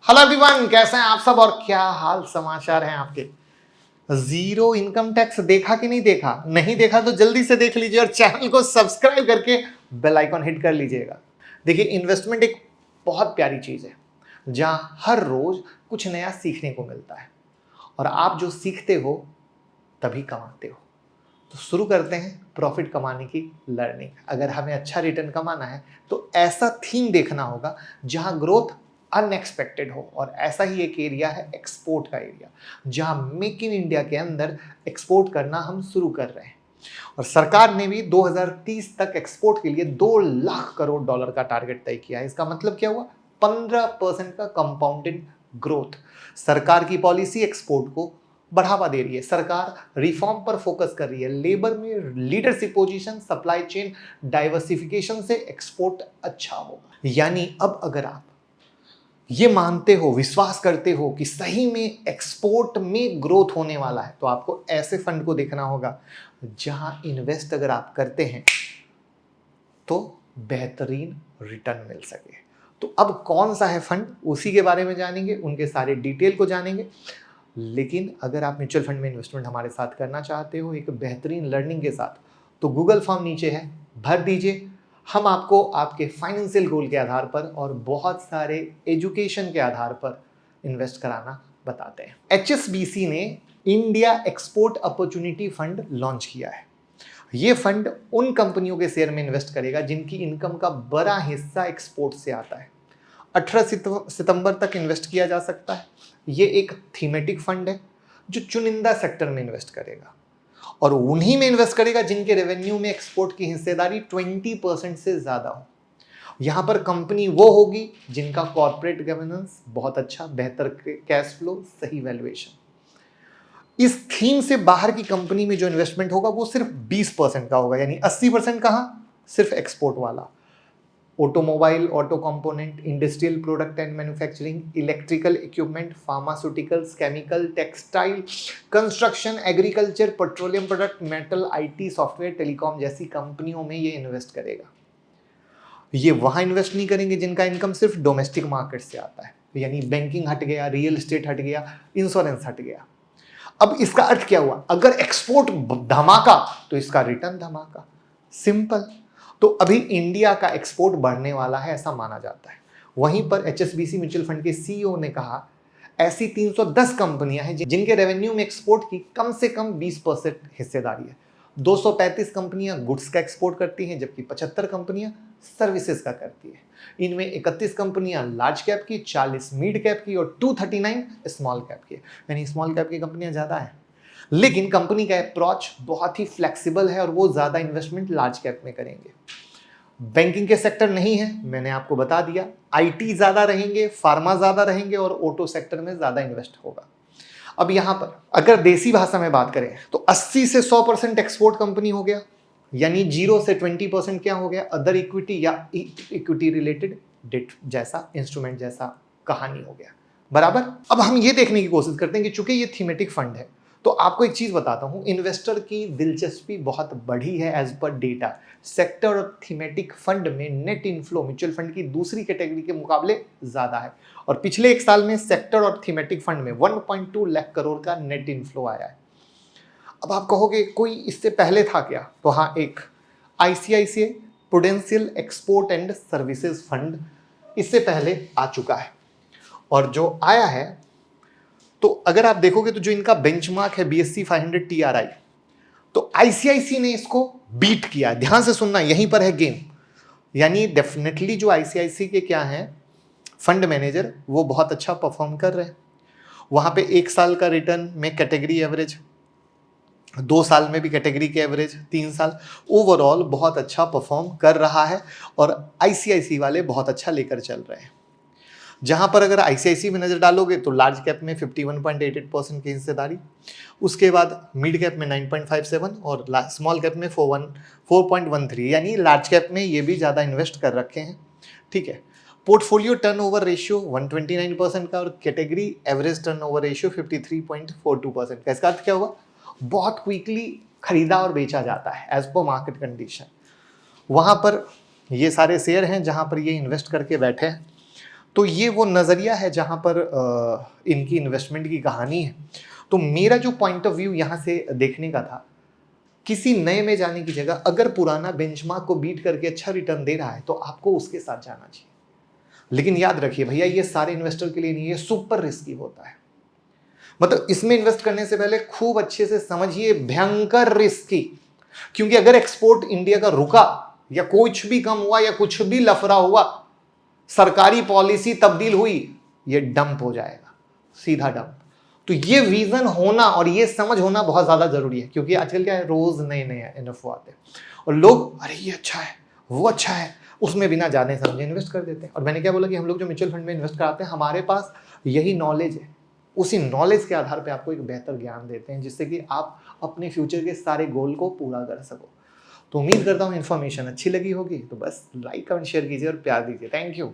Hello everyone, कैसे हैं आप सब और क्या हाल समाचार हैं आपके। जीरो इनकम टैक्स देखा कि नहीं देखा? नहीं देखा तो जल्दी से देख लीजिए और चैनल को सब्सक्राइब करके बेल आइकॉन हिट कर लीजिएगा। देखिए, इन्वेस्टमेंट एक बहुत प्यारी चीज है जहां हर रोज कुछ नया सीखने को मिलता है और आप जो सीखते हो तभी कमाते हो। तो शुरू करते हैं प्रॉफिट कमाने की लर्निंग। अगर हमें अच्छा रिटर्न कमाना है तो ऐसा थीम देखना होगा जहां ग्रोथ अनएक्सपेक्टेड हो, और ऐसा ही एक एरिया है एक्सपोर्ट का एरिया, जहां मेक इन इंडिया के अंदर एक्सपोर्ट करना हम शुरू कर रहे हैं। और सरकार ने भी 2030 तक एक्सपोर्ट के लिए 2 लाख करोड़ डॉलर का टारगेट तय किया है। इसका मतलब क्या हुआ? 15% का कंपाउंडेड ग्रोथ। सरकार की पॉलिसी एक्सपोर्ट को बढ़ावा दे रही है, सरकार रिफॉर्म पर फोकस कर रही है, लेबर में leadership position, supply chain diversification से एक्सपोर्ट अच्छा होगा। यानी अब अगर आप ये मानते हो, विश्वास करते हो कि सही में एक्सपोर्ट में ग्रोथ होने वाला है, तो आपको ऐसे फंड को देखना होगा जहां इन्वेस्ट अगर आप करते हैं तो बेहतरीन रिटर्न मिल सके। तो अब कौन सा है फंड, उसी के बारे में जानेंगे, उनके सारे डिटेल को जानेंगे। लेकिन अगर आप म्यूचुअल फंड में इन्वेस्टमेंट हमारे साथ करना चाहते हो एक बेहतरीन लर्निंग के साथ, तो गूगल फॉर्म नीचे है, भर दीजिए। हम आपको आपके फाइनेंशियल गोल के आधार पर और बहुत सारे एजुकेशन के आधार पर इन्वेस्ट कराना बताते हैं। HSBC ने India export opportunity fund launch किया है। ये फंड उन कंपनियों के शेयर में इन्वेस्ट करेगा जिनकी इनकम का बड़ा हिस्सा एक्सपोर्ट से आता है। 18 सितंबर तक इन्वेस्ट किया जा सकता है। ये एक थीमेटिक फंड है जो चुनिंदा सेक्टर में इन्वेस्ट करेगा और उन्हीं में इन्वेस्ट करेगा जिनके रेवेन्यू में एक्सपोर्ट की हिस्सेदारी 20% से ज्यादा हो। यहां पर कंपनी वो होगी जिनका कॉर्पोरेट गवर्नेंस बहुत अच्छा, बेहतर कैश फ्लो, सही वैल्यूएशन। इस थीम से बाहर की कंपनी में जो इन्वेस्टमेंट होगा वो सिर्फ 20% का होगा, यानी 80% कहां? सिर्फ एक्सपोर्ट वाला। Automobile, auto component, industrial product and manufacturing, electrical equipment, pharmaceuticals, chemical, textile, construction, agriculture, petroleum product, metal, IT, software, telecom जैसी कंपनियों में ये इन्वेस्ट करेगा। ये वहां इन्वेस्ट नहीं करेंगे जिनका इनकम सिर्फ डोमेस्टिक मार्केट से आता है, यानी बैंकिंग हट गया, रियल एस्टेट हट गया, इंश्योरेंस हट गया। अब इसका अर्थ क्या हुआ? अगर एक्सपोर्ट धमाका तो इसका रिटर्न धमाका। सिंपल। तो अभी इंडिया का एक्सपोर्ट बढ़ने वाला है ऐसा माना जाता है। वहीं पर HSBC म्यूचुअल फंड के CEO ने कहा ऐसी 310 कंपनियां हैं जिनके रेवेन्यू में एक्सपोर्ट की कम से कम 20% हिस्सेदारी है। 235 कंपनियां गुड्स का एक्सपोर्ट करती हैं जबकि 75 कंपनियां सर्विसेज का करती है। इनमें 31 कंपनियां लार्ज कैप की, 40 मिड कैप की और 239 स्मॉल कैप की, यानी स्मॉल कैप की कंपनियां ज्यादा है। लेकिन कंपनी का अप्रोच बहुत ही फ्लेक्सिबल है और वो ज्यादा इन्वेस्टमेंट लार्ज कैप में करेंगे। बैंकिंग के सेक्टर नहीं है, मैंने आपको बता दिया। IT ज्यादा रहेंगे, फार्मा ज्यादा रहेंगे और ऑटो सेक्टर में ज्यादा इन्वेस्ट होगा। अब यहां पर अगर देसी भाषा में बात करें तो 80 से 100% एक्सपोर्ट कंपनी हो गया, यानी 0 से 20% क्या हो गया? अदर इक्विटी या इक्विटी रिलेटेड डेट जैसा इंस्ट्रूमेंट जैसा कहानी हो गया। बराबर। अब हम ये देखने की कोशिश करते हैं कि चूंकि ये थीमेटिक फंड है तो आपको एक चीज बताता हूं, इन्वेस्टर की दिलचस्पी बहुत बढ़ी है एज पर डेटा। सेक्टर और थीमेटिक फंड में नेट इनफ्लो म्यूचुअल फंड की दूसरी कैटेगरी के मुकाबले ज्यादा है और पिछले एक साल में सेक्टर और थीमेटिक फंड में 1.2 लाख करोड़ का नेट इनफ्लो आया है। अब आप कहोगे कोई इससे पहले था क्या? तो हाँ, एक ICICI prudential export and services fund इससे पहले आ चुका है और जो आया है तो अगर आप देखोगे तो जो इनका बेंचमार्क है BSE 500 TRI, तो ICICI ने इसको बीट किया। ध्यान से सुनना, यहीं पर है गेम। यानी डेफिनेटली जो ICICI के क्या हैं फंड मैनेजर, वो बहुत अच्छा परफॉर्म कर रहे हैं। वहां पे 1 साल का रिटर्न में कैटेगरी एवरेज, 2 साल में भी कैटेगरी के एवरेज, 3 साल, ओवरऑल बहुत अच्छा परफॉर्म कर रहा है और ICICI वाले बहुत अच्छा लेकर चल रहे हैं। जहां पर अगर ICICI में नजर डालोगे तो लार्ज कैप में 51.88% की हिस्सेदारी, उसके बाद मिड कैप में 9.57 और स्मॉल कैप में 4.13, यानी लार्ज कैप में ये भी ज्यादा इन्वेस्ट कर रखे हैं। ठीक है। पोर्टफोलियो टर्नओवर रेशियो 129% का और कैटेगरी एवरेज टर्नओवर रेशियो 53.42% का। इसका अर्थ क्या हुआ? बहुत क्विकली खरीदा और बेचा जाता है एज पर मार्केट कंडीशन। वहां पर ये सारे शेयर हैं जहां पर ये इन्वेस्ट करके बैठे हैं। तो ये वो नज़रिया है जहाँ पर इनकी इन्वेस्टमेंट की कहानी है। तो मेरा जो पॉइंट ऑफ व्यू यहाँ से देखने का था, किसी नए में जाने की जगह अगर पुराना बेंचमार्क को बीट करके अच्छा रिटर्न दे रहा है तो आपको उसके साथ जाना चाहिए। लेकिन याद रखिए भैया, ये सारे इन्वेस्टर के लिए नहीं, ये सुपर रिस्की होता है। मतलब इसमें इन्वेस्ट करने से पहले खूब अच्छे से समझिए, भयंकर रिस्की। क्योंकि अगर एक्सपोर्ट इंडिया का रुका या कुछ भी कम हुआ या कुछ भी लफड़ा हुआ, सरकारी पॉलिसी तब्दील हुई, ये डंप हो जाएगा, सीधा डंप। तो ये विजन होना और ये समझ होना बहुत ज्यादा जरूरी है, क्योंकि आजकल क्या है, रोज नए नए इन्फो आते हैं और लोग अरे ये अच्छा है, वो अच्छा है, उसमें बिना जाने समझे इन्वेस्ट कर देते हैं। और मैंने क्या बोला कि हम लोग जो म्यूचुअल फंड में इन्वेस्ट कराते हैं, हमारे पास यही नॉलेज है, उसी नॉलेज के आधार पे आपको एक बेहतर ज्ञान देते हैं, जिससे कि आप अपने फ्यूचर के सारे गोल को पूरा कर सको। तो उम्मीद करता हूँ इन्फॉर्मेशन अच्छी लगी होगी। तो बस लाइक कमेंट शेयर कीजिए और प्यार दीजिए। Thank you.